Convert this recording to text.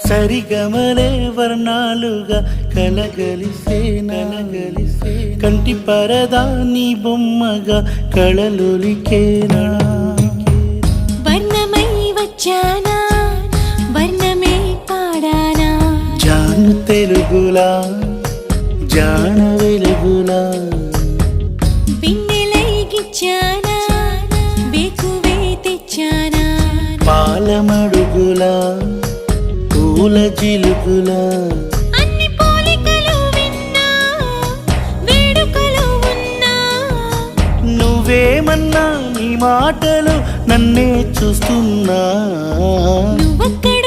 సరిగమలే వర్ణాలుగా కలగలిసే నలగలిసే కంటి పరదా నీ బొమ్మగా కళలొలికేనా వర్ణమై వచ్చానా వర్ణమే పాడానా జాను తెలుగులా జాన వెలుగులా బిన్నెలై గిచ్చానా బేకువే తెచ్చానా పాలమడుగులా పూల జిలుగులా అన్ని పోలికలు విన్నా వేడుకలు ఉన్నా నువ్వేమన్నా నీ మాటలు నన్నే చూస్తున్నా నువ్వక్కడ